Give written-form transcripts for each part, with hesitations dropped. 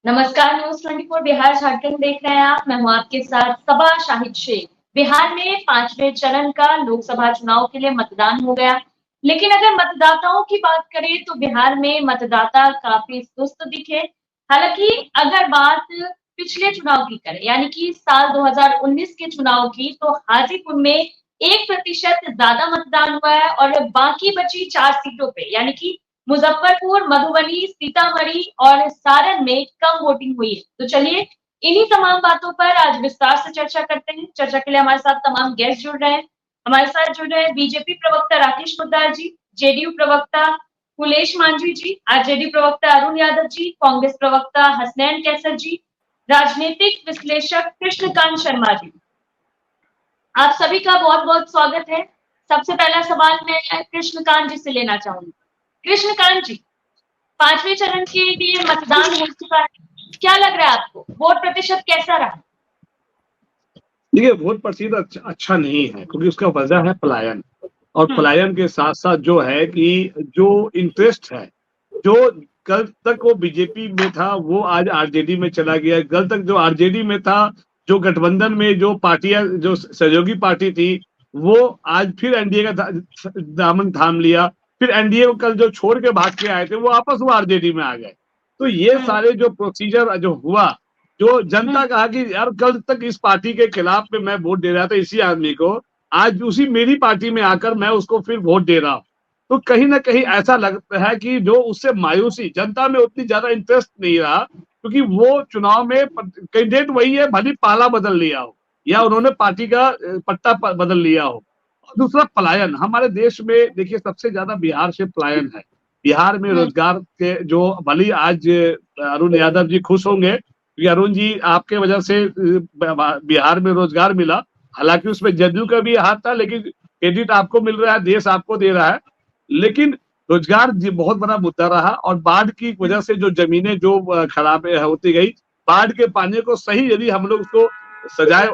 नमस्कार। न्यूज 24 बिहार झारखंड देख रहे हैं आप। मैं हूं आपके साथ सबा शाहिद शेख। बिहार में 5वें चरण का लोकसभा चुनाव के लिए मतदान हो गया, लेकिन अगर मतदाताओं की बात करें तो बिहार में मतदाता काफी सुस्त दिखे। हालांकि अगर बात पिछले चुनाव की करें, यानी कि साल 2019 के चुनाव की, तो हाजीपुर में 1% ज्यादा मतदान हुआ है और बाकी बची 4 सीटों पे, यानी कि मुजफ्फरपुर, मधुबनी, सीतामढ़ी और सारण में कम वोटिंग हुई है। तो चलिए इन्हीं तमाम बातों पर आज विस्तार से चर्चा करते हैं। चर्चा के लिए हमारे साथ तमाम गेस्ट जुड़ रहे हैं। हमारे साथ जुड़ रहे हैं बीजेपी प्रवक्ता राकेश पोद्दार जी, जेडीयू प्रवक्ता कुलेश मांझी जी, आरजेडी प्रवक्ता अरुण यादव जी, कांग्रेस प्रवक्ता हसनैन कैसर जी, राजनीतिक विश्लेषक कृष्णकांत शर्मा जी। आप सभी का बहुत बहुत स्वागत है। सबसे पहला सवाल मैं कृष्णकांत जी से लेना चाहूंगी। कृष्णकांत जी, 5वें चरण के लिए मतदान हो चुका है, क्या लग रहा है आपको? वोट प्रतिशत कैसा रहा? देखिए, वोट प्रतिशत अच्छा नहीं है क्योंकि उसका वजह है पलायन। और पलायन के साथ साथ जो है कि जो इंटरेस्ट है, जो कल तक वो बीजेपी में था वो आज आरजेडी में चला गया। कल तक जो आरजेडी में था, जो गठबंधन में जो पार्टियां, जो सहयोगी पार्टी थी, वो आज फिर एनडीए का दामन थाम लिया। फिर एनडीए को कल जो छोड़ के भाग के आए थे वो वापस वो आरजेडी में आ गए। तो ये सारे जो प्रोसीजर जो हुआ, जो जनता कहा कि यार कल तक इस पार्टी के खिलाफ में मैं वोट दे रहा था इसी आदमी को, आज उसी मेरी पार्टी में आकर मैं उसको फिर वोट दे रहा हूं। तो कहीं ना कहीं ऐसा लगता है कि जो उससे मायूसी, जनता में उतनी ज्यादा इंटरेस्ट नहीं रहा क्योंकि वो चुनाव में कैंडिडेट वही है, भले पाला बदल लिया हो या उन्होंने पार्टी का पट्टा बदल लिया हो। और दूसरा पलायन, हमारे देश में देखिए सबसे ज्यादा बिहार से पलायन है। बिहार में रोजगार के जो भले आज अरुण यादव जी खुश होंगे कि अरुण जी आपके वजह से बिहार में रोजगार मिला, हालांकि उसमें जदयू का भी हाथ था, लेकिन क्रेडिट आपको मिल रहा है, देश आपको दे रहा है। लेकिन रोजगार बहुत बड़ा मुद्दा रहा और बाढ़ की वजह से जो जमीनें जो खराब होती गई, बाढ़ के पानी को सही यदि हम लोग उसको सजाए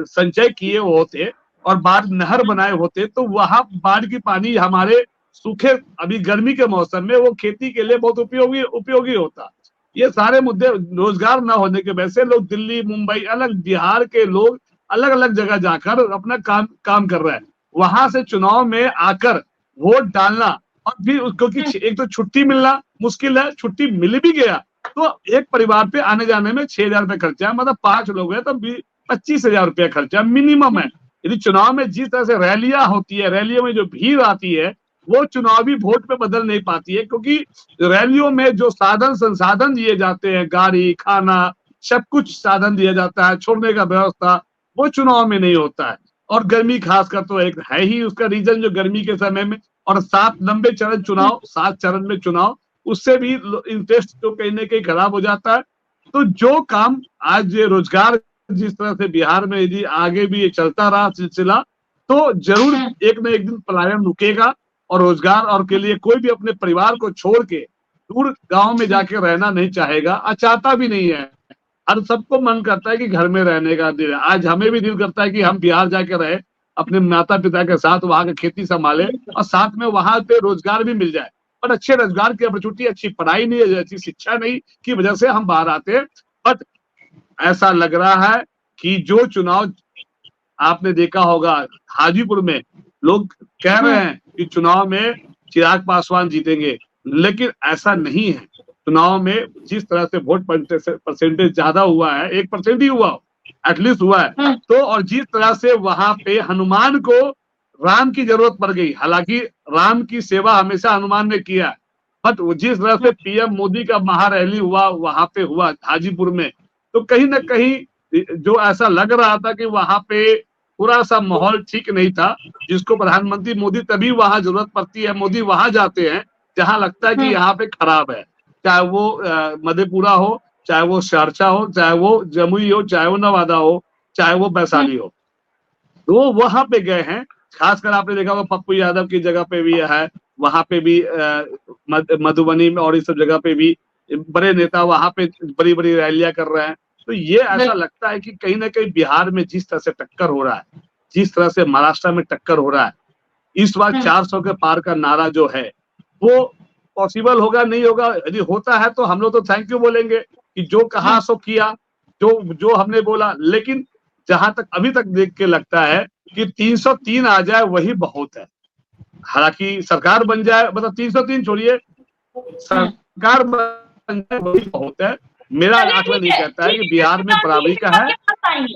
संचय किए होते और बाढ़ नहर बनाए होते तो वहां बाढ़ की पानी हमारे सूखे अभी गर्मी के मौसम में वो खेती के लिए बहुत उपयोगी होता। ये सारे मुद्दे, रोजगार न होने की वजह से लोग दिल्ली, मुंबई, अलग बिहार के लोग अलग अलग जगह जाकर अपना काम कर रहे हैं। वहां से चुनाव में आकर वोट डालना और फिर क्योंकि एक तो छुट्टी मिलना मुश्किल है, छुट्टी मिल भी गया तो एक परिवार पे आने जाने में 6,000 रुपये खर्चा, मतलब 5 लोग हैं तो 25,000 रुपया खर्चा मिनिमम है। यदि चुनाव में जिस तरह से रैलियां होती है, रैलियों में जो भीड़ आती है वो चुनावी वोट पे बदल नहीं पाती है, क्योंकि रैलियों में जो साधन संसाधन दिए जाते हैं, गाड़ी, खाना, सब कुछ साधन दिया जाता है, छोड़ने का व्यवस्था, वो चुनाव में नहीं होता है। और गर्मी खासकर तो एक है ही उसका रीजन, जो गर्मी के समय में, और 7 लंबे चरण चुनाव, 7 चरण में चुनाव, उससे भी इंटरेस्ट तो कहीं ना कहीं खराब हो जाता है। तो जो काम आज रोजगार जिस तरह से बिहार में यदि आगे भी ये चलता रहा सिलसिला, तो जरूर एक न एक दिन पलायन रुकेगा और रोजगार और के लिए कोई भी अपने परिवार को छोड़ के दूर गांव में जाके रहना नहीं चाहेगा, चाहता भी नहीं है। हर सबको मन करता है कि घर में रहने का दिल है। आज हमें भी दिल करता है कि हम बिहार जाके रहे, अपने माता पिता के साथ वहां की खेती संभाले और साथ में वहां पे रोजगार भी मिल जाए। पर अच्छे रोजगार की अपॉर्चुनिटी, अच्छी पढ़ाई नहीं है, अच्छी शिक्षा नहीं की वजह से हम बाहर आते हैं। बट ऐसा लग रहा है कि जो चुनाव आपने देखा होगा हाजीपुर में, लोग कह रहे हैं कि चुनाव में चिराग पासवान जीतेंगे, लेकिन ऐसा नहीं है। चुनाव में जिस तरह से वोट परसेंटेज ज्यादा हुआ है, 1% ही हुआ एटलीस्ट हुआ है, तो और जिस तरह से वहां पे हनुमान को राम की जरूरत पड़ गई, हालांकि राम की सेवा हमेशा हनुमान ने किया, बट जिस तरह से पीएम मोदी का महारैली हुआ वहां पे हुआ हाजीपुर में, तो कहीं ना कहीं जो ऐसा लग रहा था कि वहां पे पूरा सा माहौल ठीक नहीं था, जिसको प्रधानमंत्री मोदी तभी वहां जरूरत पड़ती है, मोदी वहां जाते हैं जहां लगता है कि यहाँ पे खराब है, चाहे वो मधेपुरा हो, चाहे वो सहरसा हो, चाहे वो जमुई हो, चाहे वो नवादा हो, चाहे वो वैशाली हो, तो वहां पे गए हैं। खासकर आपने देखा होगा पप्पू यादव की जगह पे भी है, वहां पे भी मधुबनी में और इस सब जगह पे भी बड़े नेता वहां पे बड़ी बड़ी रैलियां कर रहे हैं। तो ये ऐसा लगता है कि कहीं ना कहीं बिहार में जिस तरह से टक्कर हो रहा है, जिस तरह से महाराष्ट्र में टक्कर हो रहा है, इस बार 400 के पार का नारा जो है वो पॉसिबल होगा नहीं होगा, यदि होता है तो हम लोग तो थैंक यू बोलेंगे, कि जो कहा सो किया, जो जो हमने बोला। लेकिन जहां तक अभी तक देख के लगता है कि 303 आ जाए वही बहुत है। हालांकि सरकार बन जाए, मतलब 303 छोड़िए, सरकार बन जाए वही बहुत है। मेरा चलिए आकलन ठीक ये है, कहता है कि ठीक है बिहार में प्रकाश जी, बराबरी का हम है। आपके पास आएंगे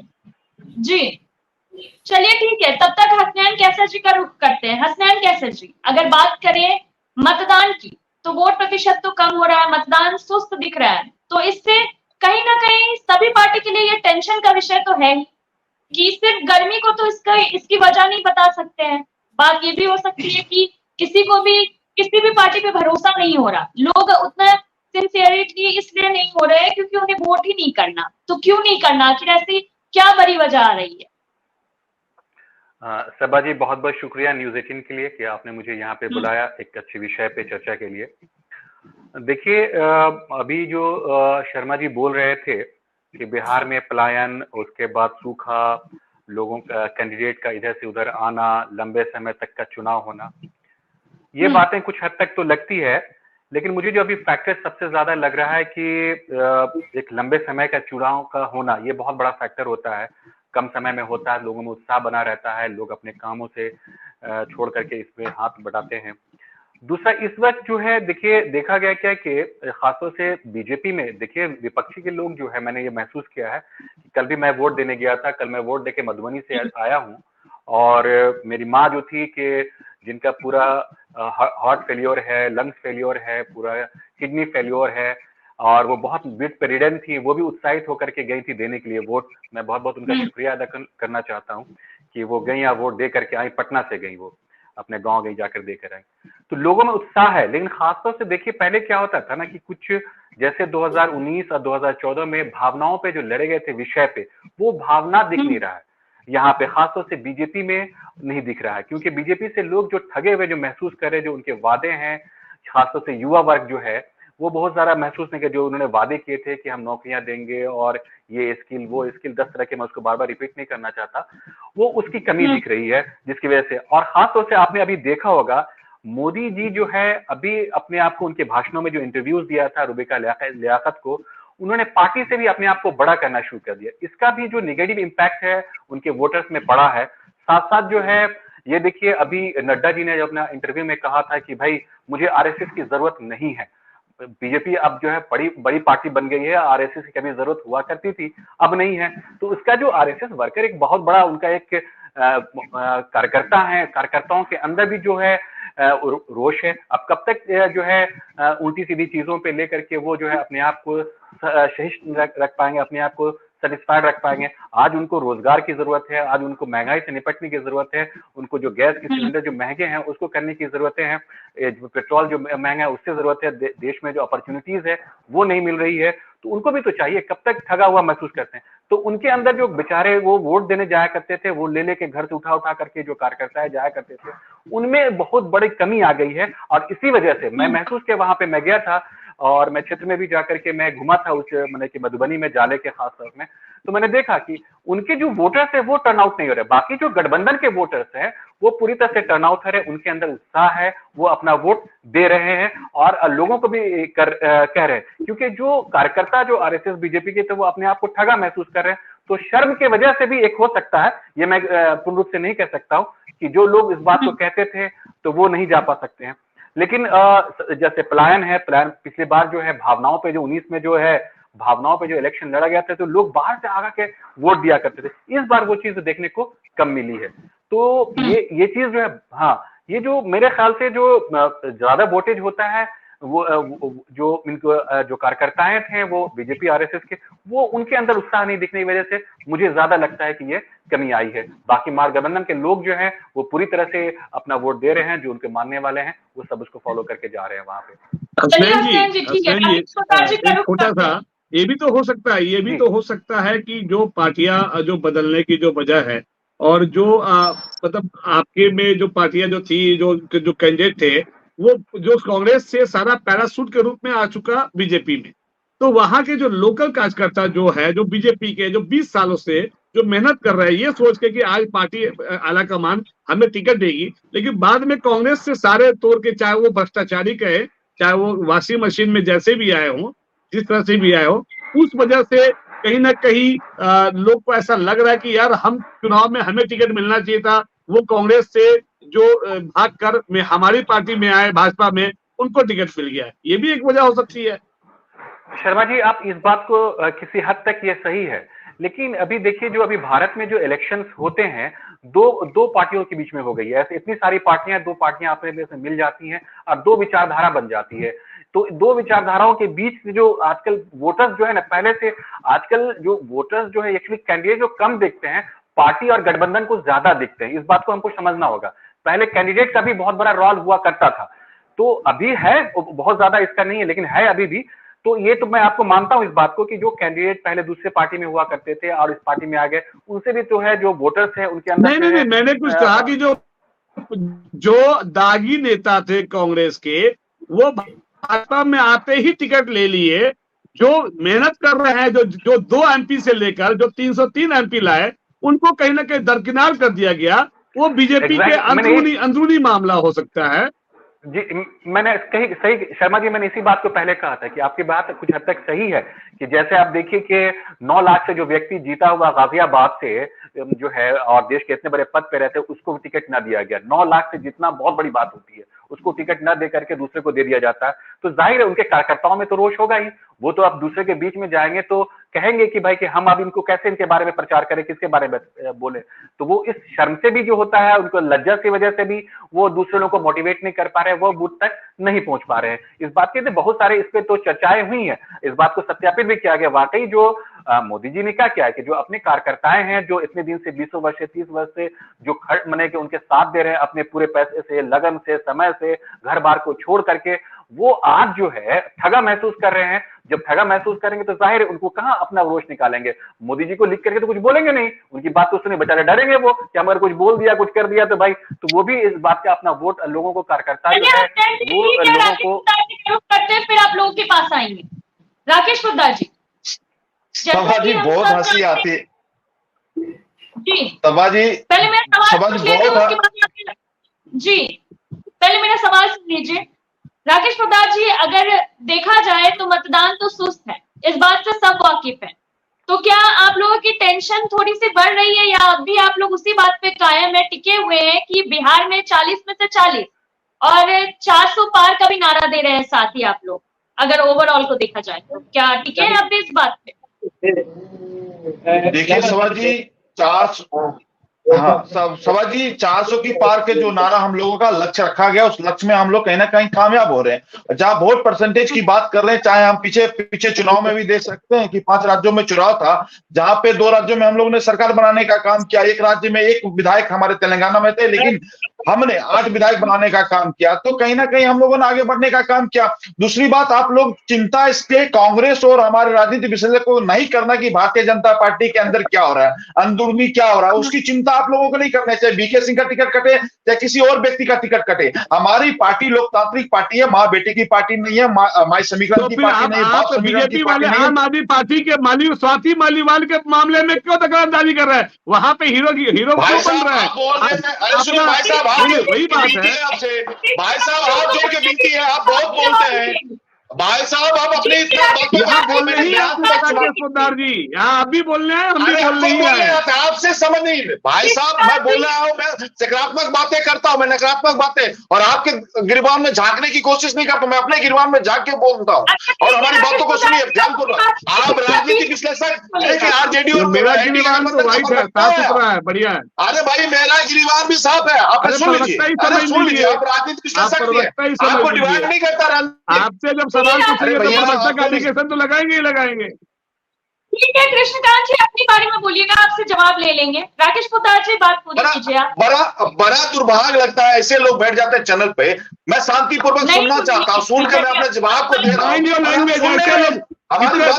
जी। चलिए ठीक है, तब तक हसनैन कैसर जी का रुख करते हैं। हसनैन कैसर जी, अगर बात करें मतदान की, तो वोट प्रतिशत तो कम हो रहा है, मतदान सुस्त दिख रहा है, तो इससे कहीं ना कहीं सभी पार्टी के लिए ये टेंशन का विषय तो है ही कि सिर्फ गर्मी को तो इसकी वजह नहीं बता सकते हैं। बात ये भी हो सकती है कि किसी भी पार्टी पे भरोसा नहीं हो रहा, लोग उतना सिंसियरिटी इसलिए नहीं हो रहे हैं क्योंकि उन्हें वोट ही नहीं करना। तो क्यों नहीं करना, आखिर ऐसी क्या बड़ी वजह आ रही है? सबा जी, बहुत बहुत शुक्रिया न्यूज 18 के लिए कि आपने मुझे यहाँ पे बुलाया एक अच्छे विषय पे चर्चा के लिए। देखिए, अभी जो शर्मा जी बोल रहे थे कि बिहार में पलायन, उसके बाद सूखा, लोगों का कैंडिडेट का इधर से उधर आना, लंबे समय तक का चुनाव होना, ये बातें कुछ हद तक तो लगती है। लेकिन मुझे जो अभी फैक्टर सबसे ज्यादा लग रहा है कि एक लंबे समय का चुनाव का होना, ये बहुत बड़ा फैक्टर होता है। कम समय में होता है, लोगों में उत्साह बना रहता है, लोग अपने कामों से छोड़ करके इसमें हाथ बढ़ाते हैं। दूसरा, इस वक्त जो है, देखिए देखा गया क्या कि खासतौर से बीजेपी में, देखिए विपक्षी के लोग जो है, मैंने ये महसूस किया है कि कल भी मैं वोट देने गया था, कल मैं वोट देके मधुबनी से आया हूँ, और मेरी माँ जो थी कि जिनका पूरा हार्ट फेल्योर है, लंग्स फेल्योर है, पूरा किडनी फेल्योर है, और वो बहुत बेड पे रिडन थी, वो भी उत्साहित होकर के गई थी देने के लिए वोट। मैं बहुत बहुत उनका शुक्रिया अदा करना चाहता हूँ कि वो गई, या वोट दे करके आई, पटना से गई, वो अपने गांव गई, जाकर देकर आई। तो लोगों में उत्साह है। लेकिन खासतौर से देखिए, पहले क्या होता था ना कि कुछ जैसे 2019 और 2014 में भावनाओं पे जो लड़े गए थे विषय पे, वो भावना दिख नहीं रहा है यहाँ पे, खासतौर से बीजेपी में नहीं दिख रहा है। क्योंकि बीजेपी से लोग जो ठगे हुए जो महसूस कर रहे, जो उनके वादे हैं, खासतौर से युवा वर्ग जो है, वो बहुत ज्यादा महसूस नहीं कर, जो उन्होंने वादे किए थे कि हम नौकरियां देंगे और ये स्किल वो स्किल, 10 तरह के, मैं उसको बार बार रिपीट नहीं करना चाहता, वो उसकी कमी दिख रही है, जिसकी वजह से। और खासतौर से आपने अभी देखा होगा, मोदी जी जो है अभी अपने आप को उनके भाषणों में जो इंटरव्यूज दिया था रुबिका लियाकत को, उन्होंने पार्टी से भी अपने आप को बड़ा करना शुरू कर दिया। इसका भी जो निगेटिव इम्पैक्ट है उनके वोटर्स में पड़ा है। साथ साथ जो है, ये देखिए, अभी नड्डा जी ने अपना इंटरव्यू में कहा था कि भाई मुझे आरएसएस की जरूरत नहीं है। बीजेपी अब जो है बड़ी बड़ी पार्टी बन गई है, आरएसएस की कभी जरूरत हुआ करती थी, अब नहीं है। तो उसका जो आरएसएस वर्कर एक बहुत बड़ा उनका एक कार्यकर्ता है, कार्यकर्ताओं के अंदर भी जो है रोष है। अब कब तक जो है उल्टी सीधी चीजों पे लेकर के वो जो है अपने आप को सहिष्णु रख पाएंगे, अपने आप को सेटिस्फाइड रख पाएंगे। आज उनको रोजगार की जरूरत है, आज उनको महंगाई से निपटने की जरूरत है, उनको जो गैस के सिलेंडर जो महंगे हैं उसको करने की जरूरत है, पेट्रोल जो महंगा है उससे जरूरत है, देश में जो अपॉर्चुनिटीज है वो नहीं मिल रही है, तो उनको भी तो चाहिए। कब तक ठगा हुआ महसूस करते हैं। तो उनके अंदर जो बेचारे वो वोट देने जाया करते थे, वो ले लेके घर से उठा उठा करके जो कार्यकर्ता है जाया करते थे, उनमें बहुत बड़ी कमी आ गई है। और इसी वजह से मैं महसूस किया, वहां पे मैं गया था और मैं क्षेत्र में भी जाकर के मैं घुमा था, उस मैंने कि मधुबनी में, जाले के खास तौर में, तो मैंने देखा कि उनके जो वोटर्स है वो टर्नआउट नहीं हो रहे। बाकी जो गठबंधन के वोटर्स हैं वो पूरी तरह से टर्नआउट हो रहे, उनके अंदर उत्साह है, वो अपना वोट दे रहे हैं और लोगों को भी कह रहे हैं। क्योंकि जो कार्यकर्ता जो आरएसएस बीजेपी के थे वो अपने आप को ठगा महसूस कर रहे हैं। तो शर्म की वजह से भी एक हो सकता है, ये मैं पूर्ण रूप से नहीं कह सकता हूं कि जो लोग इस बात को कहते थे तो वो नहीं जा पा सकते हैं। लेकिन जैसे पलायन है, पलायन पिछली बार जो है भावनाओं पे, जो 19 में जो है भावनाओं पे जो इलेक्शन लड़ा गया था, तो लोग बाहर से आगा के वोट दिया करते थे। इस बार वो चीज देखने को कम मिली है। तो ये चीज जो है, हाँ, ये जो मेरे ख्याल से जो ज्यादा वोटेज होता है, वो जो इनको जो कार्यकर्ताएं थे वो बीजेपी आरएसएस के, वो उनके अंदर उत्साह नहीं दिखने की वजह से मुझे ज्यादा लगता है कि ये कमी आई है। बाकी महागठबंधन के लोग जो हैं वो पूरी तरह से अपना वोट दे रहे हैं, जो उनके मानने वाले हैं वो सब उसको फॉलो करके जा रहे हैं वहां पे। हसनैन जी, एक छोटा सा ये भी तो हो सकता है, ये भी तो हो सकता है कि जो पार्टियां जो बदलने की जो वजह है, और जो मतलब आपके में जो पार्टियां जो थी, जो कैंडिडेट थे, वो जो कांग्रेस से सारा पैरासूट के रूप में आ चुका बीजेपी में, तो वहां के जो लोकल कार्यकर्ता जो है, जो बीजेपी के जो 20 सालों से जो मेहनत कर रहे हैं, ये सोच के कि आज पार्टी आला कमान हमें टिकट देगी, लेकिन बाद में कांग्रेस से सारे तोड़ के, चाहे वो भ्रष्टाचारी कहे, चाहे वो वॉशिंग मशीन में जैसे भी आए हों, जिस तरह से भी आए हो, उस वजह से कहीं ना कहीं लोग को ऐसा लग रहा है कि यार हम चुनाव में हमें टिकट मिलना चाहिए था, वो कांग्रेस से जो भाग कर में हमारी पार्टी में आए भाजपा में, उनको टिकट मिल गया है। ये भी एक वजह हो सकती है। शर्मा जी, आप इस बात को किसी हद तक ये सही है, लेकिन अभी देखिए जो अभी भारत में जो इलेक्शंस होते हैं दो पार्टियों के बीच में हो गई है। ऐसे इतनी सारी पार्टियां, दो पार्टियां आपस में मिल जाती हैं और दो विचारधारा बन जाती है। तो दो विचारधाराओं के बीच जो आजकल वोटर्स जो है ना, पहले से आजकल जो वोटर्स जो है एक्चुअली कैंडिडेट जो कम देखते हैं, पार्टी और गठबंधन को ज्यादा देखते हैं। इस बात को हमको समझना होगा। पहले कैंडिडेट का भी बहुत बड़ा रोल हुआ करता था, तो अभी है, बहुत ज्यादा इसका नहीं है लेकिन है अभी भी। तो ये तो मैं आपको मानता हूं इस बात को कि जो कैंडिडेट पहले दूसरे पार्टी में हुआ करते थे और इस पार्टी में आ गए, उनसे भी तो है जो वोटर्स है उनके अंदर नहीं, मैंने कुछ कहा कि जो दागी नेता थे कांग्रेस के, वो भाजपा में आते ही टिकट ले लिए। जो मेहनत कर रहे हैं, जो 2 MP से लेकर जो 303 MP लाए, उनको कहीं ना कहीं दरकिनार कर दिया गया। वो बीजेपी के अंदरूनी मामला हो सकता है। जी, मैंने कही सही शर्मा जी, मैंने इसी बात को पहले कहा था कि आपकी बात कुछ हद तक सही है कि जैसे आप देखिए कि 9 लाख से जो व्यक्ति जीता हुआ गाजियाबाद से जो है और देश के इतने बड़े पद पे रहते, उसको टिकट ना दिया गया। 9 लाख से जीतना बहुत बड़ी बात होती है, उसको टिकट ना दे करके दूसरे को दे दिया जाता है। तो जाहिर है उनके कार्यकर्ताओं में तो रोष होगा ही। वो तो अब दूसरे के बीच में जाएंगे तो कहेंगे कि भाई कि हम अब इनको कैसे इनके बारे में प्रचार करें, किसके बारे में बोले। तो वो इस शर्म से भी जो होता है, उनको लज्जा की वजह से भी वो दूसरे लोगों को मोटिवेट नहीं कर पा रहे हैं, वो बूथ तक नहीं पहुंच पा रहे हैं। इस बात के बहुत सारे इस पे तो चर्चाएं हुई हैं, इस बात को सत्यापित भी किया गया। वाकई जो मोदी जी ने क्या किया है कि जो अपने कार्यकर्ताएं हैं, जो इतने दिन से 20 वर्ष से 30 वर्ष से जो खर्च मने के उनके साथ दे रहे हैं, अपने पूरे पैसे से, लगन से, समय से, घर बार को छोड़ करके, वो आज जो है ठगा महसूस कर रहे हैं। जब ठगा महसूस करेंगे तो जाहिर है उनको कहां अपना रोष निकालेंगे। मोदी जी को लिख करके तो कुछ बोलेंगे नहीं, उनकी बात तो सुने बेचारे डरेंगे वो कि हम अगर कुछ बोल दिया, कुछ कर दिया तो भाई, तो वो भी इस बात का अपना वोट लोगों को, कार्यकर्ता जो है वो लोगों को करते हैं। फिर आप लोगों के पास आएंगे राकेश पोद्दार जी। सभा जी बहुत हंसी आती है जी। सभा जी, पहले मेरा सवाल पूछ लीजिए, उसके बाद जी पहले मेरा सवाल सुन लीजिए। राकेश पोद्दार जी, अगर देखा जाए तो मतदान तो सुस्त है, इस बात से सब वाकिफ है। तो क्या आप लोगों की टेंशन थोड़ी सी बढ़ रही है या अब भी आप लोग उसी बात पे कायम है, टिके हुए हैं कि बिहार में 40 में से 40 और 400 पार का भी नारा दे रहे हैं साथ ही आप लोग? अगर ओवरऑल को देखा जाए तो क्या टिके हैं आप भी इस बात पे? देखिए सभा जी, 400 की पार के जो नारा हम लोगों का लक्ष्य रखा गया, उस लक्ष्य में हम लोग कहीं ना कहीं कामयाब हो रहे हैं। जहां वोट परसेंटेज की बात कर रहे हैं, चाहे हम पीछे चुनाव में भी देख सकते हैं कि 5 राज्यों में चुनाव था, जहां पे 2 राज्यों में हम लोगों ने सरकार बनाने का काम किया। एक राज्य में 1 विधायक हमारे तेलंगाना में थे, लेकिन हमने 8 विधायक बनाने का काम किया। तो कहीं ना कहीं हम लोगों ने आगे बढ़ने का काम किया। दूसरी बात, आप लोग चिंता इसके कांग्रेस और हमारे राजनीति विशेषज्ञ को नहीं करना कि भारतीय जनता पार्टी के अंदर क्या हो रहा है, अंदरूनी क्या हो रहा है, उसकी चिंता आप लोगों को नहीं करना चाहिए। बीके सिंह का टिकट कटे या किसी और व्यक्ति का टिकट कटे, हमारी पार्टी लोकतांत्रिक पार्टी है, माँ बेटे की पार्टी नहीं है, माई समीकरण की पार्टी नहीं है, बीजेपी वाले आम आदमी पार्टी के स्वाति मालीवाल के मामले में क्यों दखलंदाजी कर रहे हैं? वहां पे हीरो क्यों बन रहा है? वही बात है आपसे भाई साहब, हाथ जोड़ के विनती है, आप बहुत बोलते हैं भाई साहब, आप अपने बोलने ही पोद्दार जी, यहाँ आप भी बोलने हैं, हम भी बोलने ही आए। आपसे समझ नहीं भाई साहब, मैं बोल रहा हूँ, मैं सकारात्मक बातें करता हूँ, मैं नकारात्मक बातें और आपके गिरबान में झांकने की कोशिश नहीं करता, मैं अपने गिरबान में झांक के बोलता हूँ और हमारी बातों को सुनिए, ध्यानपूर्वक। आप राजनीतिक विश्लेषक है, आरजेडी और मेरा गिरबान तो वाइट है, साफ सुथरा है, बढ़िया है। अरे भाई, मेरा गिरबान भी साफ है, आप सुन लीजिए, आप राजनीतिक विश्लेषक है, आपको डिवाइड नहीं करता। आपसे जब सवाल पूछेंगे तो प्रवक्ता का एप्लीकेशन तो लगाएंगे ही लगाएंगे। ठीक है कृष्णकांत जी, अपनी बारे में बोलिएगा, आपसे जवाब ले लेंगे। राकेश पोद्दार जी, बात पूरी कीजिए आप। बड़ा दुर्भाग्य लगता है ऐसे लोग बैठ जाते हैं चैनल पे। मैं शांतिपूर्वक सुनना चाहता हूँ, सुनकर मैं अपने जवाब को दे रहा हूँ।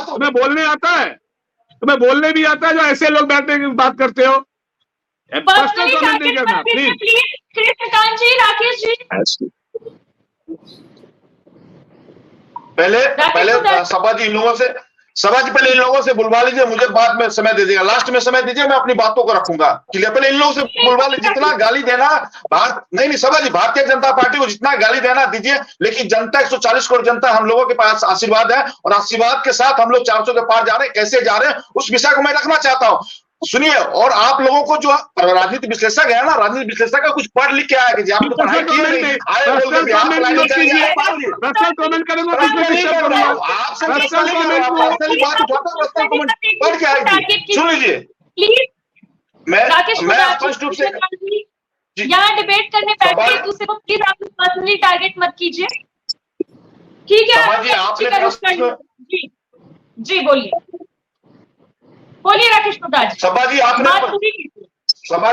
तुम्हें बोलने आता है, तुम्हें बोलने भी आता है, जो ऐसे लोग बैठे बात करते हो। कृष्णकांत जी, राकेश जी, पहले सभा जी, इन लोगों से सभा जी पहले इन लोगों से बुलवा लीजिए, मुझे बाद में समय दे दीजिएगा, लास्ट में समय दीजिए, मैं अपनी बातों को रखूंगा। क्लियर? पहले इन लोगों से बुलवा लीजिए, जितना गाली देना नहीं सभा जी, भारतीय जनता पार्टी को जितना गाली देना दीजिए, लेकिन जनता 140 करोड़ जनता हम लोगों के पास आशीर्वाद है, और आशीर्वाद के साथ हम लोग 400 के पार जा रहे हैं। कैसे जा रहे हैं उस विषय को मैं रखना चाहता हूँ। सुनिए, और आप लोगों को जो राजनीति विश्लेषक है ना, राजनीति विश्लेषक का कुछ पढ़ लिख के आया कि आपने पढ़ाई की नहीं, आए बोल के बिहार प्लानिंग कर दिया। आपसे पर्सनली बात उठाता हूं, पर्सनल कमेंट पढ़ के आएगी। सुन लीजिए, मैं स्पष्ट रूप से यहाँ डिबेट करने बैठे एक दूसरे को, प्लीज आप पर्सनली टारगेट मत कीजिए, ठीक है? जी बोलिए राकेश प्रसाद जी। सभा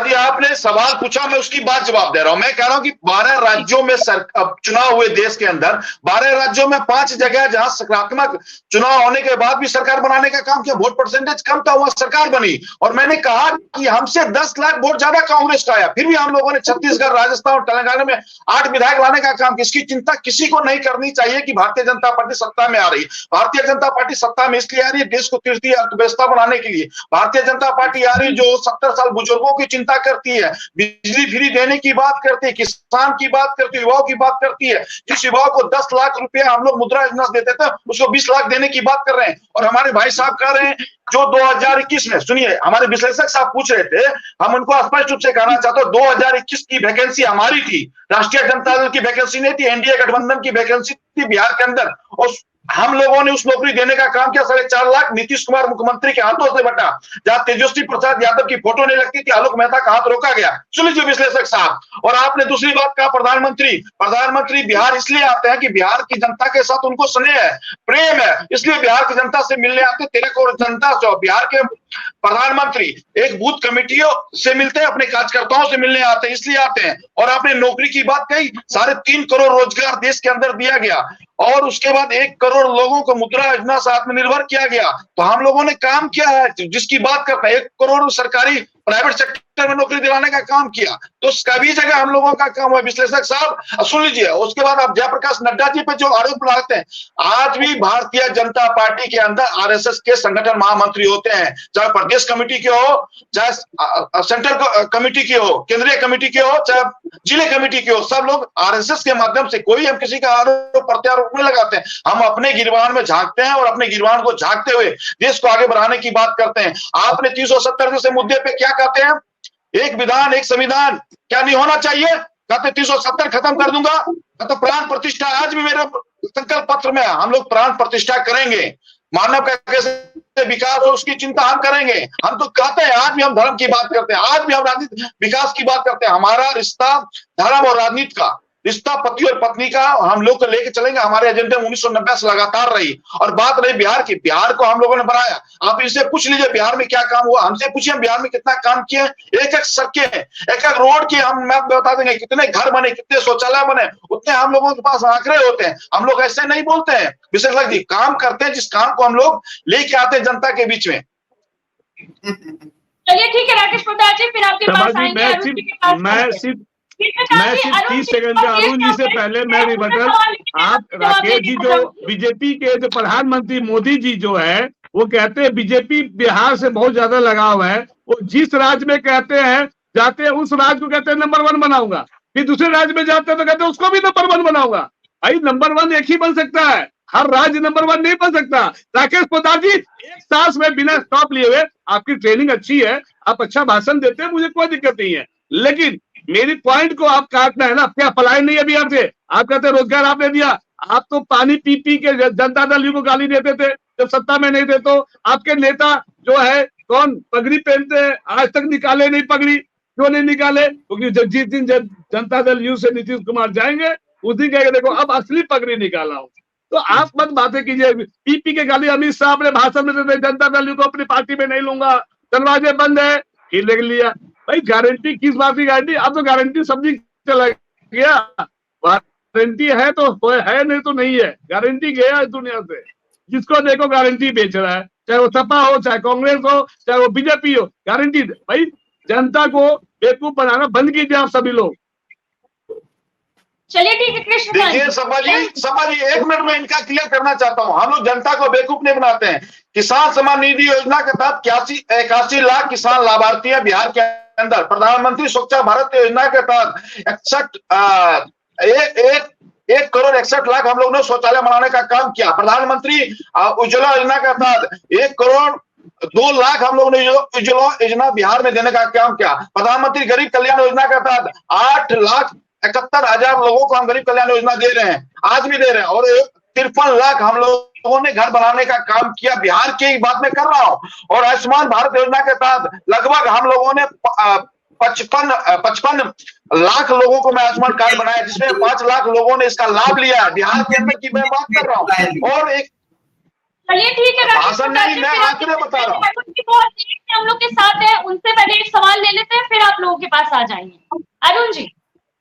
जी आपने सवाल पूछा, मैं उसकी बात जवाब दे रहा हूं। मैं कह रहा हूं कि 12 राज्यों में चुनाव हुए देश के अंदर, 12 राज्यों में 5 जगह जहां सकारात्मक चुनाव होने के बाद भी सरकार बनाने का काम किया, वोट परसेंटेज कम था, वहां सरकार बनी। और मैंने कहा कि हमसे 10 लाख वोट ज्यादा कांग्रेस का आया, फिर भी हम लोगों ने छत्तीसगढ़, राजस्थान और तेलंगाना में 8 विधायक लाने का काम। इसकी चिंता किसी को नहीं करनी चाहिए कि भारतीय जनता पार्टी सत्ता में आ रही। भारतीय जनता पार्टी सत्ता में इसलिए आ रही है देश को तृतीय अर्थव्यवस्था बनाने के लिए। भारतीय जनता पार्टी आ रही जो 70 साल बुजुर्गों की चिंता करती है, बिजली फ्री देने की बात करती है, किसान की बात करती है, युवाओं की बात करती है। जिस युवाओं को 10 लाख रुपया हम लोग मुद्रा योजना देते थे, उसको 20 लाख देने की बात कर रहे हैं। और हमारे भाई साहब कह रहे हैं जो 2021 में, सुनिए, हमारे विश्लेषक साहब पूछ रहे थे, हम उनको स्पष्ट रूप से कहना चाहते हैं, 2021 की वैकेंसी हमारी थी, राष्ट्रीय जनता दल की वैकेंसी नहीं थी, एनडीए गठबंधन की वैकेंसी थी बिहार के अंदर, और हम लोगों ने उस नौकरी देने का काम किया। 4.5 लाख नीतीश कुमार मुख्यमंत्री के हाथों से बटा, जहां तेजस्वी प्रसाद यादव की फोटो नहीं लगती थी, आलोक मेहता का हाथ रोका गया। सुन लीजिए विश्लेषक साहब। और आपने दूसरी बात कहा, प्रधानमंत्री बिहार इसलिए आते हैं कि बिहार की जनता के साथ उनको स्नेह है, प्रेम है, इसलिए बिहार की जनता से मिलने आते। 13 करोड़ जनता से बिहार के प्रधानमंत्री एक बूथ कमेटियों से मिलते हैं, अपने कार्यकर्ताओं से मिलने आते हैं, इसलिए आते हैं। और आपने नौकरी की बात कही, 3.5 करोड़ रोजगार देश के अंदर दिया गया, और उसके बाद 1 करोड़ लोगों को मुद्रा योजना से आत्मनिर्भर किया गया। तो हम लोगों ने काम किया है, जिसकी बात करते हैं 1 करोड़ सरकारी प्राइवेट सेक्टर में नौकरी दिलाने का काम किया, तो सभी जगह हम लोगों का काम हुआ। विश्लेषक साहब सुन लीजिए, उसके बाद आप जयप्रकाश नड्डा जी पे जो आरोप लगाते हैं, आज भी भारतीय जनता पार्टी के अंदर आरएसएस के संगठन महामंत्री होते हैं, चाहे प्रदेश कमेटी के हो, चाहे सेंट्रल कमेटी के हो, केंद्रीय कमेटी के हो, चाहे जिले कमेटी के हो, सब लोग आरएसएस के माध्यम से। कोई हम किसी का आरोप प्रत्यारोप नहीं लगाते हैं, हम अपने गिरबान में झांकते हैं और अपने गिरबान को झांकते हुए देश को आगे बढ़ाने की बात करते हैं। आपने 370 जैसे मुद्दे पे क्या कहते हैं, एक विधान एक संविधान क्या नहीं होना चाहिए? कहते 370 खत्म कर दूंगा, तो प्राण प्रतिष्ठा आज भी मेरे संकल्प पत्र में हम लोग प्राण प्रतिष्ठा करेंगे, मानव का कैसे विकास हो उसकी चिंता हम करेंगे। हम तो कहते हैं, आज भी हम धर्म की बात करते हैं, आज भी हम राजनीति विकास की बात करते हैं। हमारा रिश्ता धर्म और राजनीति का रिश्ता, पति और पत्नी का, हम लोग को लेके चलेंगे। हमारे एजेंडे 1990 से लगातार रही। और बात रही बिहार की, बिहार को हम लोगों ने बनाया। आप इनसे पूछ लीजिए बिहार में क्या काम हुआ, हमसे पूछिए बिहार में कितना काम किए। एक एक सड़कें, एक एक रोड की हम मैप बता देंगे, कितने घर बने, कितने शौचालय बने, उतने हम लोगों के पास आंकड़े होते हैं। हम लोग ऐसे नहीं बोलते हैं, विशेषज्ञ जी काम करते हैं, जिस काम को हम लोग लेके आते हैं जनता के बीच में। चलिए ठीक है राकेश प्रसाद जी, फिर आपके पास आएंगे। मैं सिर्फ 30 सेकंड का अरुण जी से पहले मैं रिबटल, आप राकेश जी जो बीजेपी के जो प्रधानमंत्री मोदी जी जो है वो कहते हैं बीजेपी बिहार से बहुत ज्यादा लगाव है। वो जिस राज्य में कहते हैं जाते हैं उस राज्य को कहते हैं नंबर 1 बनाऊंगा, फिर दूसरे राज्य में जाते हैं तो कहते हैं उसको भी नंबर 1 बनाऊंगा। भाई नंबर 1 एक ही बन सकता है, हर राज्य नंबर 1 नहीं बन सकता। राकेश प्रसाद जी एक सांस में बिना स्टॉप लिए हुए, आपकी ट्रेनिंग अच्छी है, आप अच्छा भाषण देते हैं, मुझे कोई दिक्कत नहीं है, लेकिन मेरी पॉइंट को आप काटना है ना। क्या पलायन नहीं है बिहार से? आप कहते हैं रोजगार आपने दिया, आप तो पानी पी पी के जनता दल को गाली देते थे जब सत्ता में नहीं थे। तो आपके नेता जो है कौन पगड़ी पहनते हैं, आज तक निकाले नहीं पगड़ी, क्यों नहीं निकाले? क्योंकि जिस दिन जनता दल यू से नीतीश कुमार जाएंगे उस दिन कहेंगे देखो अब असली पगड़ी निकाला हूं। तो आप मत बातें कीजिए, पी के गाली। अमित शाह अपने भाषण में देते जनता दल को अपनी पार्टी में नहीं लूंगा, दरवाजे बंद है, फिर ले लिया। भाई गारंटी किस बात की गारंटी? अब तो गारंटी सब्जी चला गया, गारंटी है तो है, नहीं तो नहीं है। गारंटी गया है दुनिया से, जिसको देखो गारंटी बेच रहा है, चाहे वो सपा हो, चाहे कांग्रेस हो, चाहे वो बीजेपी हो, गारंटी। भाई जनता को बेवकूफ बनाना बंद कीजिए आप सभी लोग। चलिए ठीक है कृष्णकांत देखिए सपा जी 1 मिनट में इनका क्लियर करना चाहता हूं। हम लोग जनता को बेवकूफ नहीं बनाते हैं। किसान सम्मान निधि योजना के तहत 81 लाख किसान लाभार्थी है बिहार के अंदर। प्रधानमंत्री स्वच्छ भारत योजना के तहत 1 करोड़ 61 लाख हम लोगों ने शौचालय बनाने का काम किया। प्रधानमंत्री उज्ज्वला योजना के तहत 1 करोड़ 2 लाख हम लोगों ने उज्ज्वला योजना बिहार में देने का काम किया। प्रधानमंत्री गरीब कल्याण योजना के तहत 8,71,000 लोगों को हम गरीब कल्याण योजना दे रहे हैं, आज भी दे रहे हैं। और 53 लाख हम लोगों ने घर बनाने का काम किया। बिहार की बात मैं कर रहा हूं। और आयुष्मान भारत योजना के तहत लगभग हम लोगों ने 55 लाख लोगों को मैं आयुष्मान कार्ड बनाया, जिसमें 5 लाख लोगों ने इसका लाभ लिया है। बिहार के अंदर की मैं बात कर रहा हूँ। और एक चलिए ठीक है, भाषण नहीं, मैं आंकड़े बता रहा हूँ। बहुत देर से हम लोग के साथ है, उनसे पहले एक सवाल ले लेते हैं, फिर आप लोगों के पास आ जाएंगे। अरुण जी,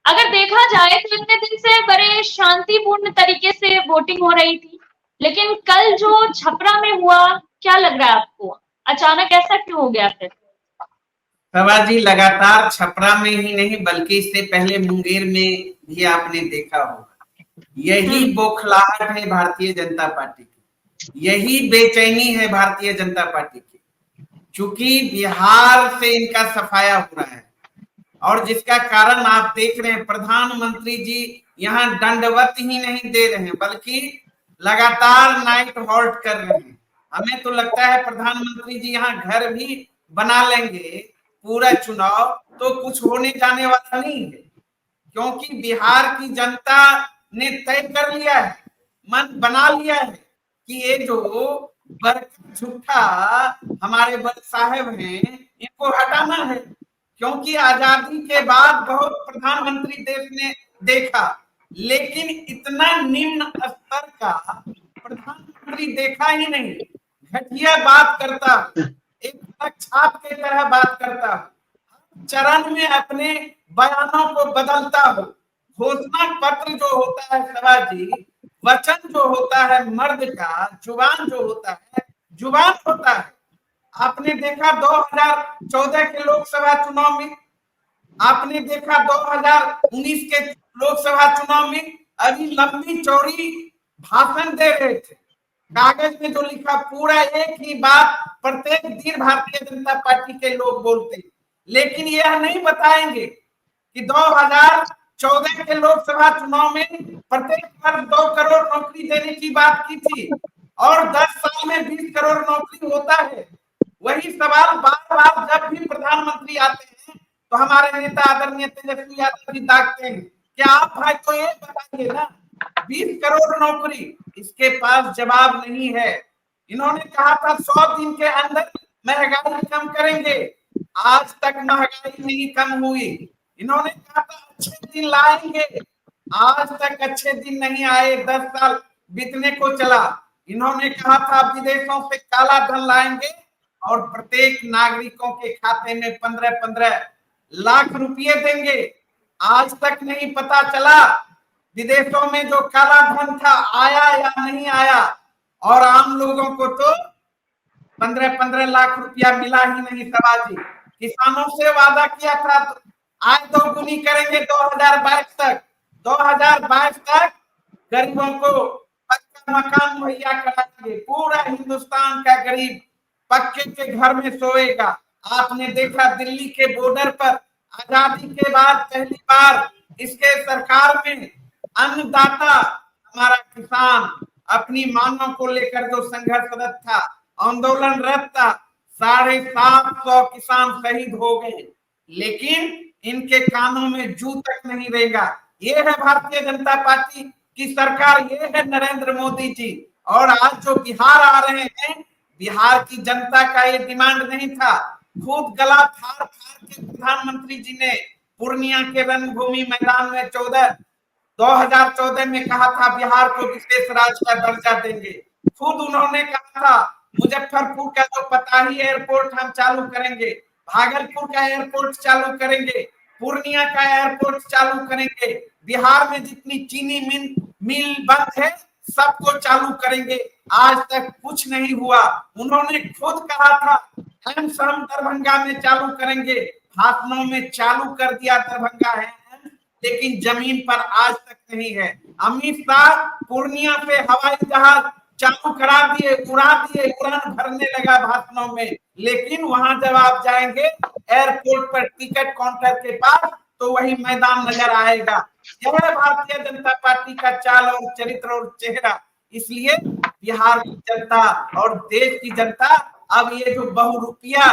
अगर देखा जाए तो इतने दिन से बड़े शांतिपूर्ण तरीके से वोटिंग हो रही थी, लेकिन कल जो छपरा में हुआ, क्या लग रहा है आपको? अचानक ऐसा क्यों हो गया फिर? सभा जी, लगातार छपरा में ही नहीं बल्कि इससे पहले मुंगेर में भी आपने देखा होगा, यही बौखलाहट है भारतीय जनता पार्टी की, यही बेचैनी है भारतीय जनता पार्टी की। चूंकि बिहार से इनका सफाया हो रहा है और जिसका कारण आप देख रहे हैं, प्रधानमंत्री जी यहाँ दंडवत ही नहीं दे रहे हैं बल्कि लगातार नाइट हॉल्ट कर रहे हैं। हमें तो लगता है प्रधानमंत्री जी यहाँ घर भी बना लेंगे पूरा चुनाव तो कुछ होने जाने वाला नहीं है, क्योंकि बिहार की जनता ने तय कर लिया है, मन बना लिया है कि ये जो बरकत झूठा हमारे बड़े साहब हैं इनको हटाना है। क्योंकि आजादी के बाद बहुत प्रधानमंत्री देश ने देखा, लेकिन इतना निम्न स्तर का प्रधानमंत्री देखा ही नहीं। घटिया बात करता, एक छाप की तरह बात करता, चरण में अपने बयानों को बदलता हो। घोषणा पत्र जो होता है सभा जी, वचन जो होता है मर्द का, जुबान जो होता है जुबान होता है। आपने देखा 2014 के लोकसभा चुनाव में, आपने देखा 2019 के लोकसभा चुनाव में, अभी लंबी चौड़ी भाषण दे रहे थे, कागज में जो लिखा पूरा एक ही बात प्रत्येक दिन भारतीय जनता पार्टी के लोग बोलते हैं, लेकिन यह नहीं बताएंगे कि 2014 के लोकसभा चुनाव में प्रत्येक वर्ष 2 करोड़ नौकरी देने की बात की थी और 10 साल में 20 करोड़ नौकरी होता है। वही सवाल बार बार जब भी प्रधानमंत्री आते हैं तो हमारे नेता आदरणीय तेजस्वी यादव जी दागते हैं कि आप भाई तो ये बताइए ना 20 करोड़ नौकरी, इसके पास जवाब नहीं है। इन्होंने कहा था 100 दिन के अंदर महंगाई कम करेंगे, आज तक महंगाई नहीं कम हुई। इन्होंने कहा था अच्छे दिन लाएंगे, आज तक अच्छे दिन नहीं आए, 10 साल बीतने को चला। इन्होंने कहा था विदेशों से काला धन लाएंगे और प्रत्येक नागरिकों के खाते में 15-15 लाख रुपए देंगे, आज तक नहीं पता चला विदेशों में जो काला धन था आया या नहीं आया। और आम लोगों को तो 15-15 लाख रुपया मिला ही नहीं। सभा जी, किसानों से वादा किया था तो आय दोगुनी करेंगे 2022 तक, 2022 तक गरीबों को पक्का मकान मुहैया कराएंगे, पूरा हिंदुस्तान का गरीब पक्के के घर में सोएगा। आपने देखा दिल्ली के बॉर्डर पर आजादी के बाद पहली बार इसके सरकार में अन्नदाता हमारा किसान अपनी मांगों को लेकर जो संघर्षरत था, आंदोलनरत था, 750 किसान शहीद हो गए, लेकिन इनके कानों में जू तक नहीं रहेगा। ये है भारतीय जनता पार्टी की सरकार, ये है नरेंद्र मोदी जी। और आज जो बिहार आ रहे हैं, बिहार की जनता का ये डिमांड नहीं था, खुद गला फाड़ फाड़ के प्रधानमंत्री जी ने पूर्णिया के रणभूमि मैदान में 2014 में कहा था बिहार को विशेष राज्य का दर्जा देंगे। खुद उन्होंने कहा था मुजफ्फरपुर का जो पताही एयरपोर्ट हम चालू करेंगे, भागलपुर का एयरपोर्ट चालू करेंगे, पूर्णिया का एयरपोर्ट चालू करेंगे, बिहार में जितनी चीनी मिल बंद है सबको चालू करेंगे। आज तक कुछ नहीं हुआ। उन्होंने खुद कहा था हम दरभंगा में चालू करेंगे, भाषणों में चालू कर दिया दरभंगा है, लेकिन जमीन पर आज तक नहीं है। अमित शाह पूर्णिया से हवाई जहाज चालू करा दिए, उड़ा दिए, उड़ान भरने लगा भाषणों में, लेकिन वहां जब आप जाएंगे एयरपोर्ट पर टिकट काउंटर के पास तो वही मैदान नजर आएगा। यह है भारतीय जनता पार्टी का चाल और चरित्र और चेहरा। इसलिए बिहार की जनता और देश की जनता अब ये जो बहुरूपिया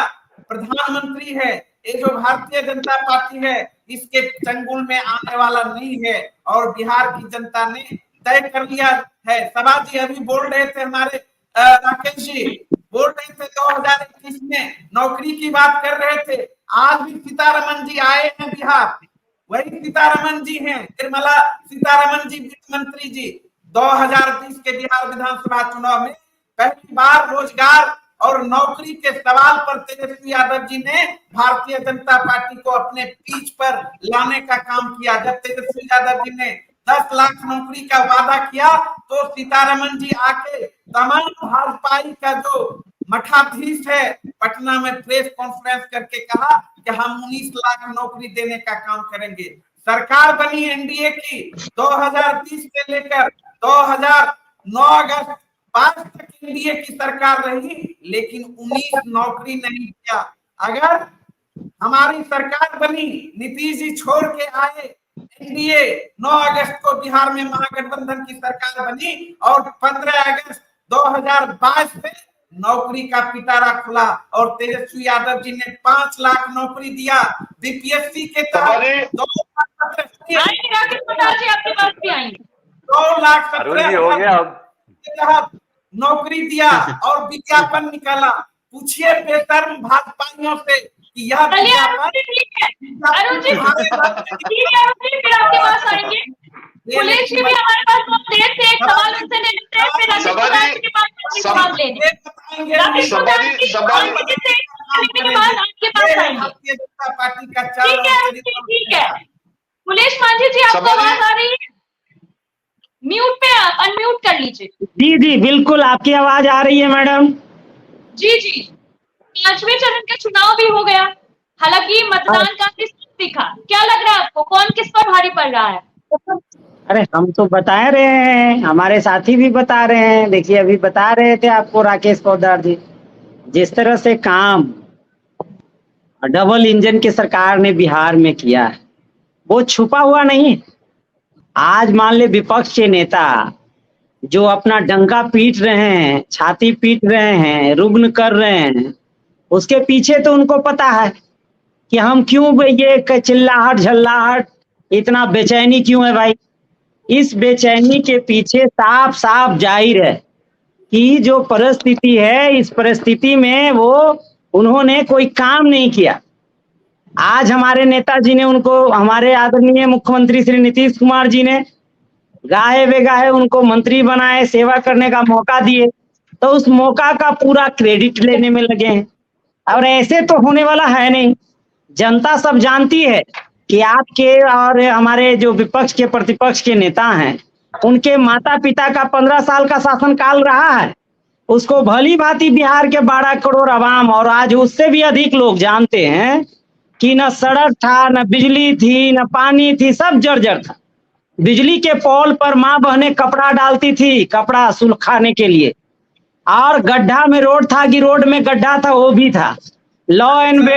प्रधानमंत्री है, ये जो भारतीय जनता पार्टी है, इसके चंगुल में आने वाला नहीं है। और बिहार की जनता ने तय कर लिया है। सभा जी अभी बोल रहे थे, हमारे राकेश जी बोल रहे थे 2021 में नौकरी की बात कर रहे थे। आज भी सीतारमन जी आए हैं बिहार, वही सीतारमन जी हैं, निर्मला सीतारमन जी वित्त मंत्री जी। 2020 के बिहार विधानसभा चुनाव में पहली बार रोजगार और नौकरी के सवाल पर तेजस्वी यादव जी ने भारतीय जनता पार्टी को अपने पीठ पर लाने का काम किया। जब तेजस्वी यादव जी ने 10 लाख नौकरी का वादा किया तो सीतारमन जी आके तमाम भाजपाई का जो मठाधीश है पटना में प्रेस कॉन्फ्रेंस करके कहा कि हम 19 लाख नौकरी देने का काम करेंगे। सरकार बनी एनडीए की 2030 से लेकर 2009 अगस्त 5 तक एनडीए की सरकार रही, लेकिन 19 नौकरी नहीं किया। अगर हमारी सरकार बनी, नीतीश जी छोड़ के आए एनडीए, 9 अगस्त को बिहार में महागठबंधन की सरकार बनी और 15 अगस्त 2022 से नौकरी का पिटारा खुला और तेजस्वी यादव जी ने 5 लाख नौकरी दिया बीपीएससी के तहत। 2 लाख 17 के तहत नौकरी दिया और विज्ञापन निकाला। पूछिए बेशर्म भाजपाइयों से कि यह विज्ञापन अरुण जी फिर आपके पास आएंगे। पुलिस जी भी हमारे पास बहुत देर से एक सवाल उनसे ले लेते हैं, फिर राकेश प्रसाद जी के पास जवाब लेंगे। राकेश प्रसाद जी के बाद आपके पास आएंगे। ठीक है पुलिस मांझी जी, आपको आवाज आ रही है? म्यूट पे आप अनम्यूट कर लीजिए। जी जी बिल्कुल आपकी आवाज आ रही है मैडम। जी जी, 5वें चरण का चुनाव भी हो गया, हालांकि मतदान काफी दिखा। क्या लग रहा है आपको, कौन किस पर भारी पड़ रहा है? अरे हम तो बता रहे हैं, हमारे साथी भी बता रहे हैं। देखिए अभी बता रहे थे आपको राकेश पोद्दार जी, जिस तरह से काम डबल इंजन की सरकार ने बिहार में किया है वो छुपा हुआ नहीं। आज मान ले विपक्ष के नेता जो अपना डंका पीट रहे हैं, छाती पीट रहे हैं, रुग्ण कर रहे हैं, उसके पीछे तो उनको पता है कि हम क्यों ये चिल्लाहट झल्लाहट इतना बेचैनी क्यों है भाई। इस बेचैनी के पीछे साफ साफ जाहिर है कि जो परिस्थिति है, इस परिस्थिति में वो उन्होंने कोई काम नहीं किया। आज हमारे नेताजी ने उनको, हमारे आदरणीय मुख्यमंत्री श्री नीतीश कुमार जी ने गाहे बेगाहे उनको मंत्री बनाए, सेवा करने का मौका दिए, तो उस मौका का पूरा क्रेडिट लेने में लगे हैं। और ऐसे तो होने वाला है नहीं। जनता सब जानती है कि आपके और हमारे जो विपक्ष के प्रतिपक्ष के नेता हैं, उनके माता पिता का 15 साल का शासनकाल रहा है। उसको भली भांति बिहार के 12 करोड़ आवाम और आज उससे भी अधिक लोग जानते हैं कि न सड़क था, न बिजली थी, न पानी थी, सब जर्जर था। बिजली के पोल पर माँ बहनें कपड़ा डालती थी, कपड़ा सुखाने के लिए, और गड्ढा में रोड था कि रोड में गड्ढा था वो भी था। लॉ एंड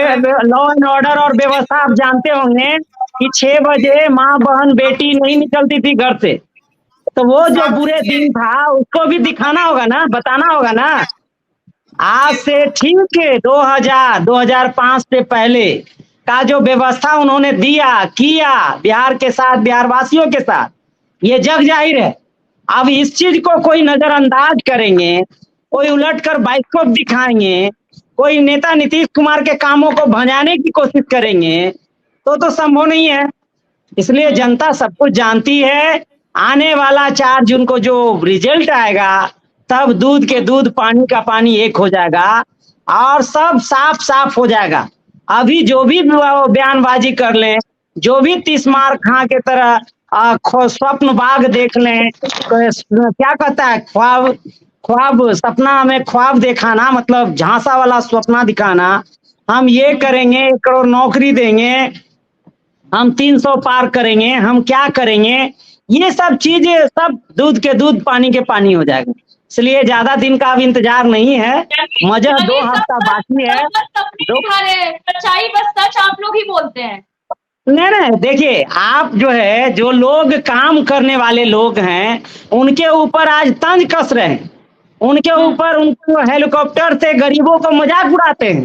ऑर्डर और व्यवस्था आप जानते होंगे कि 6 बजे माँ बहन बेटी नहीं निकलती थी घर से। तो वो जो बुरे दिन था उसको भी दिखाना होगा ना, बताना होगा ना। आज से ठीक है 2005 से पहले का जो व्यवस्था उन्होंने दिया किया बिहार के साथ, बिहार वासियों के साथ, ये जग जाहिर है। अब इस चीज को कोई नजरअंदाज करेंगे, कोई उलटकर बाइस्कोप दिखाएंगे, कोई नेता नीतीश कुमार के कामों को भंजाने की कोशिश करेंगे तो संभव नहीं है। इसलिए जनता सब कुछ जानती है। आने वाला 4 जून को जो रिजल्ट आएगा तब दूध के दूध, पानी का पानी एक हो जाएगा और सब साफ साफ हो जाएगा। अभी जो भी बयानबाजी कर लें, जो भी तीसमार खां के तरह स्वप्न बाग देख लें, क्या कहता है, ख्वाब सपना में ख्वाब दिखाना, मतलब झांसा वाला सपना दिखाना, हम ये करेंगे, 1 करोड़ नौकरी देंगे, हम 300 पार करेंगे, हम क्या करेंगे, ये सब चीजें सब दूध के दूध पानी के पानी हो जाएगा। इसलिए ज्यादा दिन का अब इंतजार नहीं है, मजा 2 हफ्ता बाकी है। सच्चाई बस सच आप लोग ही बोलते हैं। नहीं, देखिए आप जो है, जो लोग काम करने वाले लोग हैं उनके ऊपर आज तंज कस रहे हैं, उनके ऊपर उनको हेलीकॉप्टर से गरीबों को मजाक उड़ाते हैं,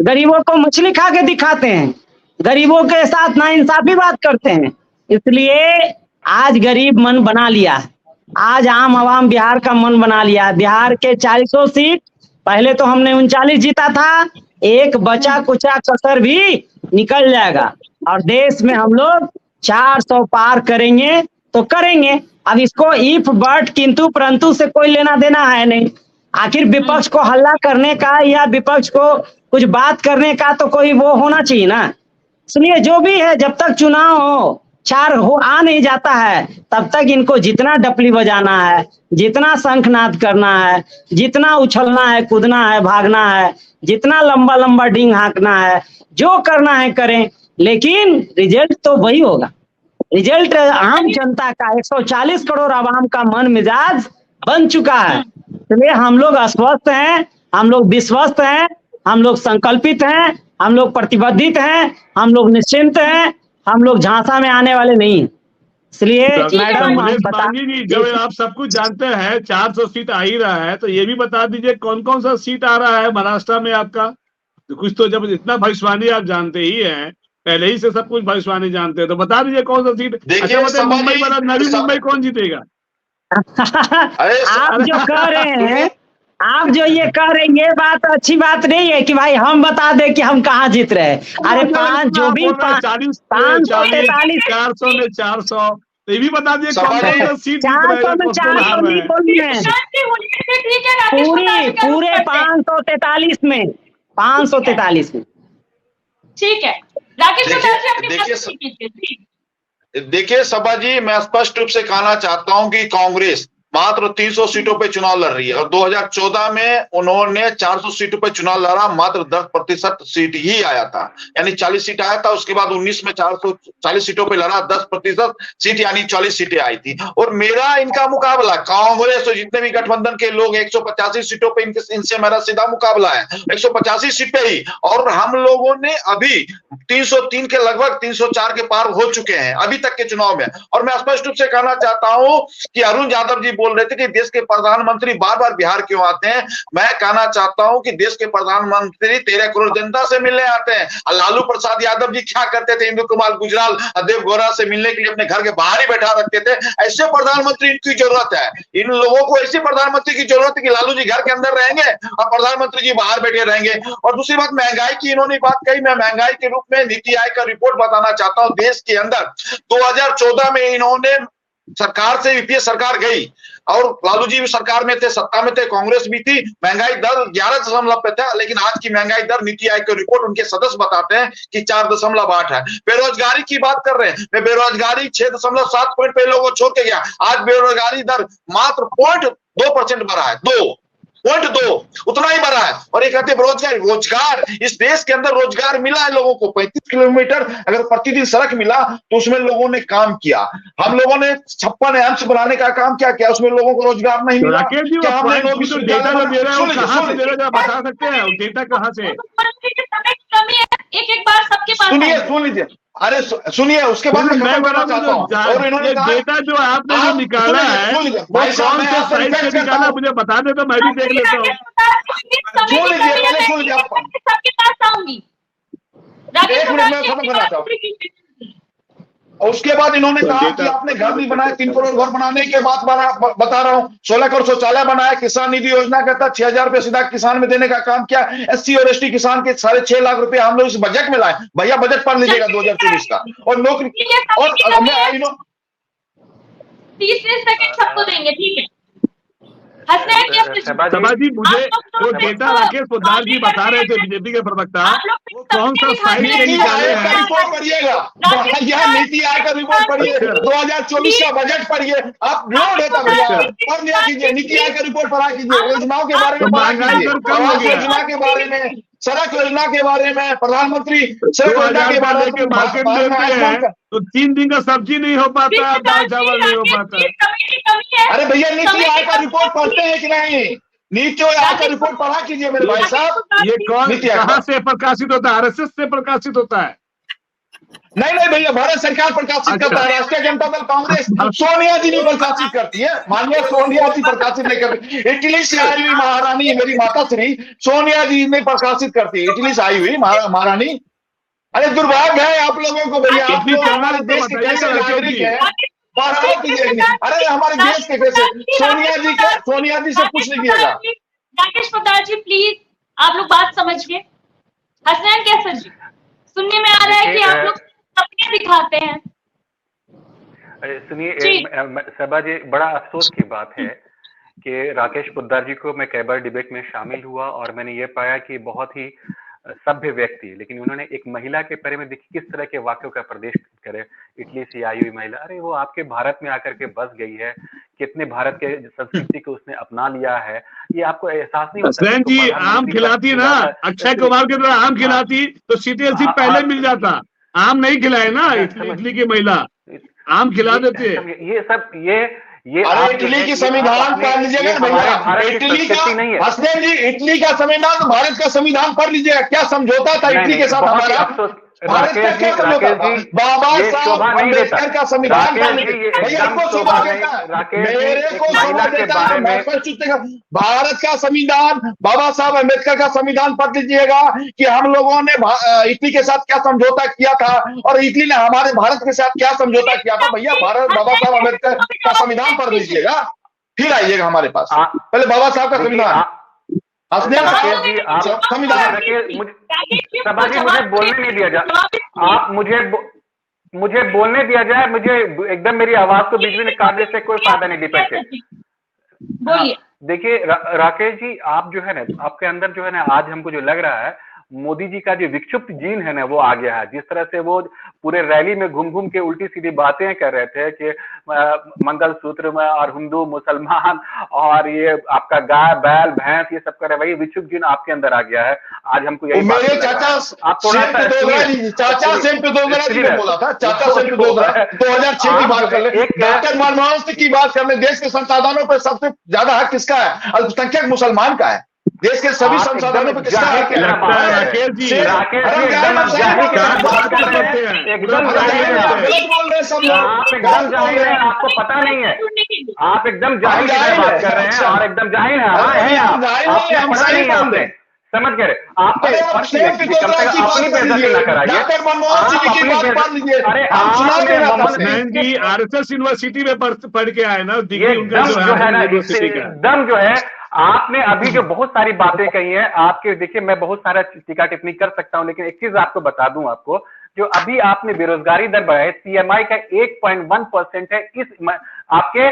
गरीबों को मछली खा के दिखाते हैं, गरीबों के साथ नाइंसाफी बात करते हैं। इसलिए आज गरीब मन बना लिया है, आज आम आवाम बिहार का मन बना लिया है। बिहार के 400 सीट पहले तो हमने 39 जीता था, एक बचा कुचा कसर भी निकल जाएगा और देश में हम लोग 400 पार करेंगे तो करेंगे। अब इसको इफ बट किंतु परंतु से कोई लेना देना है नहीं। आखिर विपक्ष को हल्ला करने का या विपक्ष को कुछ बात करने का तो कोई वो होना चाहिए ना। इसलिए जो भी है, जब तक चुनाव हो 4 हो आ नहीं जाता है तब तक इनको जितना डपली बजाना है, जितना शंखनाद करना है, जितना उछलना है, कूदना है, भागना है, जितना लंबा लंबा डींग हाँकना है, जो करना है करें, लेकिन रिजल्ट तो वही होगा। रिजल्ट आम जनता का 140 करोड़ आवाम का मन मिजाज बन चुका है। इसलिए हम लोग आश्वस्त हैं, हम लोग विश्वस्त हैं, हम लोग संकल्पित हैं, हम लोग प्रतिबद्धित हैं, हम लोग निश्चिंत हैं, हम लोग झांसा में आने वाले नहीं। इसलिए मैडम जब आप सब कुछ जानते हैं 400 सीट आ ही रहा है, तो ये भी बता दीजिए कौन कौन सा सीट आ रहा है महाराष्ट्र में आपका। तो कुछ तो जब इतना भविष्यवाणी आप जानते ही हैं, पहले ही से सब कुछ भविष्यवाणी जानते हैं, तो बता दीजिए कौन सा सीट। अच्छा, मुंबई वाला नवी मुंबई कौन जीतेगा? आप जो कह रहे हैं, आप जो ये कह रहे हैं, ये बात अच्छी बात नहीं है कि भाई हम बता दें कि हम कहाँ जीत रहे हैं। अरे 500 में 400 तो ये भी बता दिए कौन सा सीट 400 में 400 नहीं बोली है, पूरे 543 में 543 में। ठीक है, राकेश देखिए सभा जी, मैं स्पष्ट रूप से कहना चाहता हूं कि कांग्रेस मात्र 300 सीटों पे चुनाव लड़ रही है और 2014 में उन्होंने 400 सीटों पे चुनाव लड़ा, मात्र 10% सीट ही आया था, यानी 40 सीट आया था। उसके बाद 19 में 440 सीटों पे लड़ा, 10% सीट यानी 40 सीटें आई थी। और मेरा इनका मुकाबला कांग्रेस और जितने भी गठबंधन के लोग 185 सीटों पे इनसे मेरा सीधा मुकाबला है, 185 सीटें ही। और हम लोगों ने अभी 303 के लगभग 304 के पार हो चुके हैं अभी तक के चुनाव में। और मैं स्पष्ट रूप से कहना चाहता हूं कि अरुण यादव जी बोल रहे थे कि देश के प्रधानमंत्री बार बार बिहार क्यों आते हैं। मैं कहना चाहता हूं कि देश के प्रधानमंत्री 13 करोड़ जनता से मिलने आते हैं। लालू प्रसाद यादव जी क्या करते थे, इंदु कुमार गुजराल, देव गौड़ा से मिलने के लिए अपने घर के बाहर ही बैठा रखते थे। ऐसे प्रधानमंत्री इनकी जरूरत है, इन लोगों को ऐसे प्रधानमंत्री की जरूरत है कि लालू जी घर के अंदर रहेंगे और प्रधानमंत्री जी बाहर बैठे रहेंगे। और दूसरी बात, महंगाई की इन्होंने बात कही, मैं महंगाई के रूप में नीति आयोग का रिपोर्ट बताना चाहता हूं। देश के अंदर 2014 में इन्होंने सरकार से यूपीए सरकार गई और लालू जी भी सरकार में थे, सत्ता में थे, कांग्रेस भी थी, महंगाई दर 11% पे था, लेकिन आज की महंगाई दर नीति आयोग की रिपोर्ट उनके सदस्य बताते हैं कि 4.8 है। बेरोजगारी की बात कर रहे हैं, बेरोजगारी 6.7 पॉइंट पे लोगों को छोड़ के गया, आज बेरोजगारी दर मात्र 0.2% बढ़ा है, 2.2 उतना ही बढ़ा है। और ये कहते हैं रोजगार, इस देश के अंदर रोजगार मिला है लोगों को। 35 किलोमीटर अगर प्रतिदिन सड़क मिला तो उसमें लोगों ने काम किया। हम लोगों ने 56 एम्स बनाने का काम क्या उसमें लोगों को रोजगार नहीं मिला। क्या हमने बता सकते हैं डेटा कहाँ से? एक बार सबके पास सुन लीजिए, अरे सुनिए, उसके बाद मैं कहना चाहता हूं। और इन्होंने डेटा जो आपने जो निकाला है भाई साहब से साइड से निकाला, मुझे बता दे तो मैं भी देख लेता हूँ। सुन लीजिए, सबके पास आऊंगी, एक मिनट में खत्म करना चाहूँ। और उसके बाद इन्होंने कहा कि आपने घर नहीं बनाए, 3 करोड़ घर बनाने के बाद बता रहा हूँ, 16 करोड़ शौचालय बनाया, किसान निधि योजना का था 6,000 रुपए सीधा किसान में देने का काम किया, SC और ST किसान के 6.5 लाख रुपए हम लोग इस बजट में लाए। भैया बजट पढ़ लीजिएगा 2024 का। और नौकरी और 30 सेकंड सबको देंगे, ठीक है? सभा जी, मुझे जो डेटा राकेश पोद्दार जी बता रहे थे, बीजेपी के प्रवक्ता, वो कौन सा साइड से नीति निकाले आयोग का हैं? रिपोर्ट पढ़िएगा, यह नीति आयोग का रिपोर्ट पढ़िए, 2024 का बजट पढ़िए, आप लोड है तब भैया पढ़ लिया कीजिए, नीति आयोग का रिपोर्ट पढ़ा कीजिए, योजनाओं के बारे में तो पढ़ा महंगाई कीजिए, दर कम हो आवास गया। योजना के बारे में, सड़क योजना के बारे में, प्रधानमंत्री सड़क 2000 योजना के का बारे लेके में, मार्केट में देते हैं तो 3 दिन का सब्जी नहीं हो पाता है, दाल चावल नहीं हो पाता है। अरे भैया नीति आयोग का रिपोर्ट पढ़ते हैं कि नहीं? नीति आयोग का रिपोर्ट पढ़ा कीजिए मेरे भाई साहब। ये कौन नीति आयोग कहाँ से प्रकाशित होता है? आरएसएस से प्रकाशित होता है। नहीं भैया, भारत सरकार प्रकाशित करता है, राष्ट्रीय जनता दल कांग्रेस सोनिया जी नहीं प्रकाशित करती है, माननीय सोनिया जी प्रकाशित नहीं करती। इटली से आई हुई महारानी मेरी माता श्री सोनिया जी ने प्रकाशित करती है, इटली से आई हुई महारानी। अरे दुर्भाग्य है आप लोगों को भैया, आप लोग हमारे देश के कैसे नागरिक हैं? अरे हमारे देश के कैसे, सोनिया जी से पूछ लीजिएगा। राकेश पोद्दार जी प्लीज, आप लोग बात समझिए। हसनैन कैसर जी, सुनने में आ रहा है कि आप लोग सपने दिखाते हैं। सुनिए सबा जी, बड़ा अफसोस की बात है कि राकेश पोद्दार जी को मैं कई बार डिबेट में शामिल हुआ और मैंने ये पाया कि बहुत ही सभ्य व्यक्ति, लेकिन उन्होंने एक महिला के बारे में देखिए किस तरह के वाक्यों का प्रदेश करे। इटली से आई हुई महिला, अरे वो आपके भारत में आकर के बस गई है, कितने भारत के संस्कृति को उसने अपना लिया है, ये आपको एहसास नहीं होता? हसनैन जी आम खिलाती ना, अक्षय कुमार के द्वारा आम खिलाती तो सीटीएलसी पहले मिल जाता। आम नहीं खिलाए ना इटली की महिला, आम खिला देते। ये अरे इटली की संविधान पढ़ लीजिएगा भैया, इटली का हसनैन जी, इटली का संविधान भारत का संविधान पढ़ लीजिएगा, क्या समझौता था इटली के साथ हमारा? भारत का क्या समझौता था? बाबा साहब अम्बेडकर का संविधान पढ़ लीजिए भैया, आपको शोभा देता है, मेरे को शोभा देता है, मैं भारत का संविधान, बाबा साहब अम्बेडकर का संविधान पढ़ लीजिएगा कि हम लोगों ने इटली के साथ क्या समझौता किया था और इटली ने हमारे भारत के साथ क्या समझौता किया था। भैया भारत बाबा साहब अम्बेडकर का संविधान पढ़ लीजिएगा, फिर आइएगा हमारे पास। पहले बाबा साहब का संविधान, संविधान सभाजी मुझे बोलने नहीं दिया जाए, आप मुझे बोलने दिया जाए, मुझे एकदम मेरी आवाज को बीच में काटने से कोई फायदा नहीं डिपेंड है। बोलिए। देखिए राकेश जी, आप जो है ना, आपके अंदर जो है ना, आज हमको जो लग रहा है मोदी जी का जो विक्षुब्ध जीन है ना वो आ गया है। जिस तरह से वो पूरे रैली में घूम घूम के उल्टी सीधी बातें कर रहे थे कि मंगलसूत्र में और हिंदू मुसलमान और ये आपका गाय बैल भैंस ये सब कर रहे, वही विक्षुब्ध जीन आपके अंदर आ गया है। आज हमको यही मेरे चाचा आप थोड़ा सा चाचा सेम पे बोला था, चाचा सेम पे 2006 की बात कर ले, डॉक्टर मनमोहन सिंह की बात कर ले, देश के संसाधनों पर सबसे ज्यादा हक किसका है? अल्पसंख्यक मुसलमान का है। देश के सभी संसाधनों पर किसका हक है? राकेश जी एकदम गलत बोल रहे हैं सब लोग, आप एकदम जाहिल हैं, आपको पता नहीं है, आप एकदम जाहिल की बात कर रहे हैं और एकदम जाहिल है। आपको पता नहीं है, आपने समझ गए, आपको अपनी बेइज्जती ना कराइए। हसनैन जी आरएसएस यूनिवर्सिटी में पढ़ के आए ना, डिग्री उनका जो है ना एकदम जो है। आपने अभी जो बहुत सारी बातें कही हैं, आपके देखिए मैं बहुत सारा टीका टिप्पणी कर सकता हूं, लेकिन एक चीज आपको बता दूं, आपको जो अभी आपने बेरोजगारी दर बढ़ाई, सीएमआई का 1.1% है इस आपके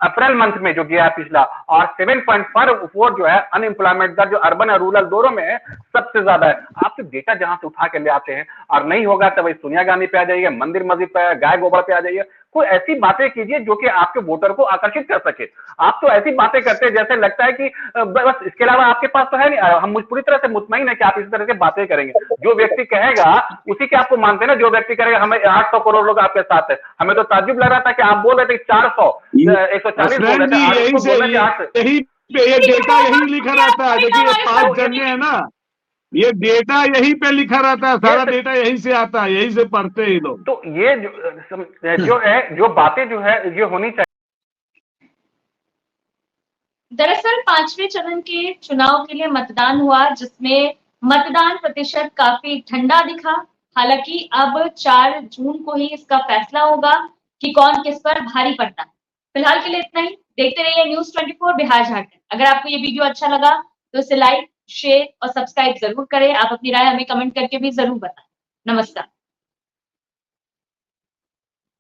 अप्रैल मंथ में जो गया पिछला, और 7.4 जो है अनएम्प्लॉयमेंट दर जो अर्बन और रूरल दोनों में है सबसे ज्यादा है। आप तो डेटा जहां से उठा के ले आते हैं, और नहीं होगा तो वही सोनिया गांधी पे आ जाइए, मंदिर मस्जिद पे, गाय गोबर पे आ जाइए। कोई ऐसी बातें कीजिए जो कि आपके वोटर को आकर्षित कर सके। आप तो ऐसी बातें करते हैं जैसे लगता है कि बस इसके अलावा आपके पास तो है नहीं। हम पूरी तरह से मुतमईन है कि आप इस तरह से बातें करेंगे, जो व्यक्ति कहेगा उसी के आपको मानते हैं ना। जो व्यक्ति करेगा हमें 800 करोड़ लोग आपके साथ है, हमें तो ताज्जुब लग रहा था कि आप बोल रहे थे 400 140 बोल रहे थे। ये डेटा यही लिखा रहता है, देखिए 5 जने है ना, ये डेटा यहीं पे लिखा रहता है, सारा डेटा यहीं से आता है, यहीं से पढ़ते हैं लोग। तो ये जो है जो बातें जो है ये होनी चाहिए। दरअसल 5वें चरण के चुनाव के लिए मतदान हुआ, जिसमें मतदान प्रतिशत काफी ठंडा दिखा। हालांकि अब 4 जून को ही इसका फैसला होगा कि कौन किस पर भारी पड़ता है। फिलहाल के लिए इतना ही। देखते रहिए न्यूज़ 24 बिहार झारखंड। अगर आपको ये वीडियो अच्छा लगा तो इसे लाइक, शेयर और सब्सक्राइब जरूर करें। आप अपनी राय हमें कमेंट करके भी जरूर बताएं। नमस्कार।